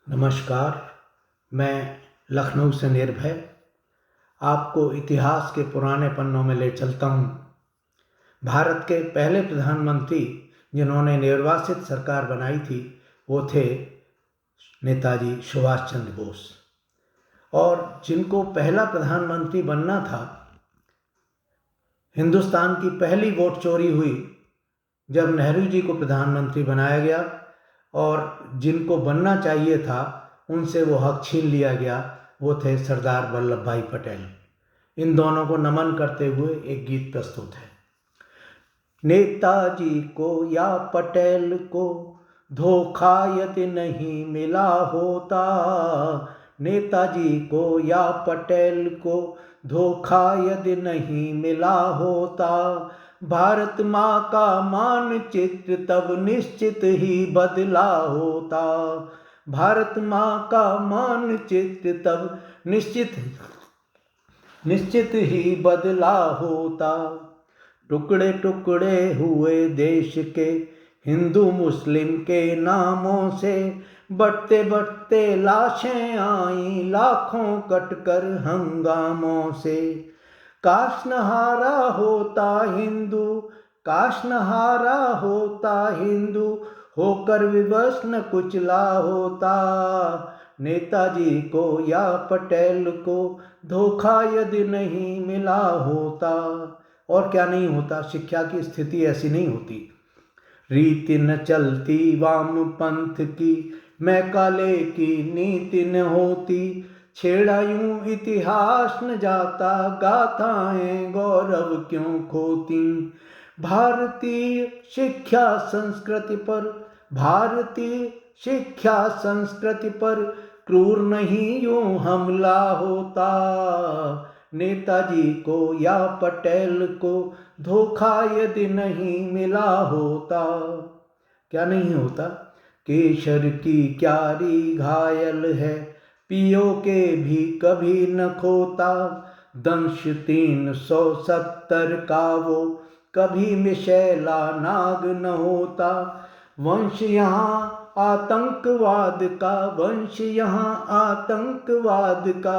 नमस्कार। मैं लखनऊ से निर्भय आपको इतिहास के पुराने पन्नों में ले चलता हूँ। भारत के पहले प्रधानमंत्री जिन्होंने निर्वासित सरकार बनाई थी वो थे नेताजी सुभाष चंद्र बोस। और जिनको पहला प्रधानमंत्री बनना था, हिंदुस्तान की पहली वोट चोरी हुई जब नेहरू जी को प्रधानमंत्री बनाया गया और जिनको बनना चाहिए था उनसे वो हक छीन लिया गया। वो थे सरदार वल्लभ भाई पटेल। इन दोनों को नमन करते हुए एक गीत प्रस्तुत है। नेताजी को या पटेल को धोखा यदि नहीं मिला होता, नेताजी को या पटेल को धोखा यदि नहीं मिला होता, भारत माँ का मानचित्र तब निश्चित ही बदला होता। भारत माँ का मानचित्र तब निश्चित ही बदला होता। टुकड़े टुकड़े हुए देश के हिंदू मुस्लिम के नामों से, बढ़ते बढ़ते लाशें आईं लाखों कटकर हंगामों से। काश न हारा होता हिंदू, काश न हारा होता हिंदू, होकर विवश न कुचला होता। नेताजी को या पटेल को धोखा यदि नहीं मिला होता। और क्या नहीं होता, शिक्षा की स्थिति ऐसी नहीं होती। रीति न चलती वामपंथ की, मैकाले की नीति न होती, छेड़ा यूं इतिहास न जाता, गाथाएं गौरव क्यों खोती। भारतीय शिक्षा संस्कृति पर, भारतीय शिक्षा संस्कृति पर क्रूर नहीं यूं हमला होता। नेताजी को या पटेल को धोखा यदि नहीं मिला होता। क्या नहीं होता, केसर की क्यारी घायल है, पियो के भी कभी न खोता। दंश 370 का वो कभी मिशैला नाग न होता। वंश यहाँ आतंकवाद का, वंश यहाँ आतंकवाद का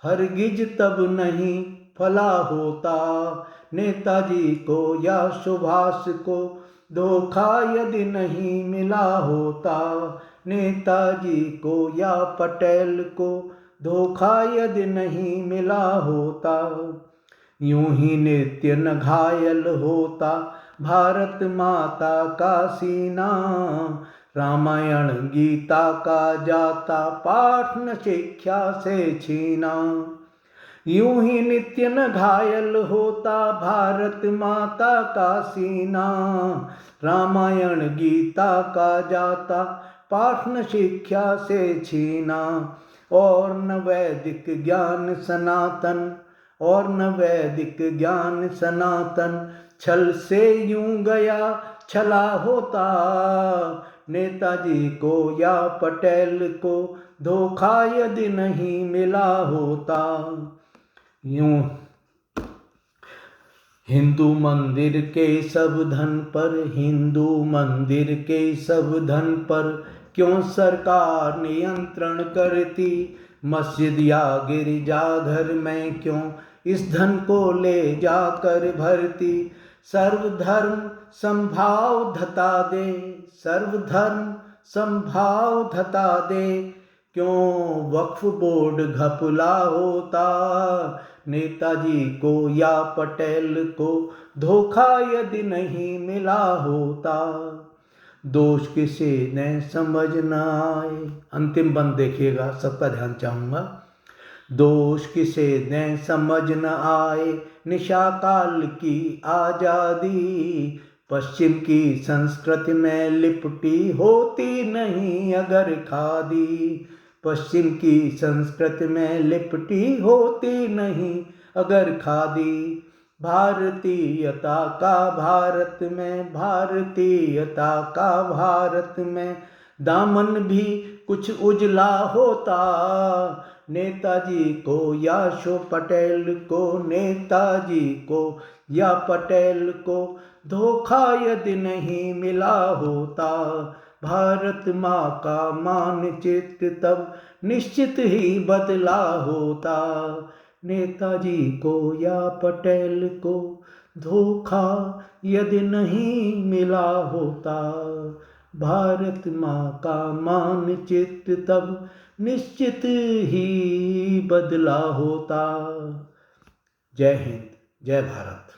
हरगिज तब नहीं फला होता। नेताजी को या सुभाष को धोखा यदि नहीं मिला होता, नेताजी को या पटेल को धोखा यदि नहीं मिला होता। यूं ही नित्य न घायल होता भारत माता का सीना, रामायण गीता का जाता पाठ न शिक्षा से छीना। यूं ही नित्य न घायल होता भारत माता का सीना, रामायण गीता का जाता पाठ न शिक्षा से छीना। और न वैदिक ज्ञान सनातन, और न वैदिक ज्ञान सनातन, छल से यूं गया छला होता। नेताजी को या पटेल को धोखा यदि नहीं मिला होता। यूं हिंदू मंदिर के सब धन पर, हिंदू मंदिर के सब धन पर क्यों सरकार नियंत्रण करती। मस्जिद या गिरजाघर में क्यों इस धन को ले जाकर भरती। सर्वधर्म संभाव धता दे, सर्वधर्म संभाव धता दे, क्यों वक्फ बोर्ड घपला होता। नेताजी को या पटेल को धोखा यदि नहीं मिला होता। दोष किसे न समझ न आए, अंतिम बंद देखिएगा, सबका ध्यान चाहूँगा। दोष किसे न समझ न आए, निशा काल की आज़ादी, पश्चिम की संस्कृति में लिपटी होती नहीं अगर खादी। पश्चिम की संस्कृति में लिपटी होती नहीं अगर खादी। भारतीयता का भारत में, भारतीयता का भारत में दामन भी कुछ उजला होता। नेताजी को या पटेल को, नेताजी को या पटेल को धोखा यदि नहीं मिला होता। भारत माँ का मानचित्र तब निश्चित ही बदला होता। नेताजी को या पटेल को धोखा यदि नहीं मिला होता, भारत माँ का मानचित्र तब निश्चित ही बदला होता। जय हिंद, जय भारत।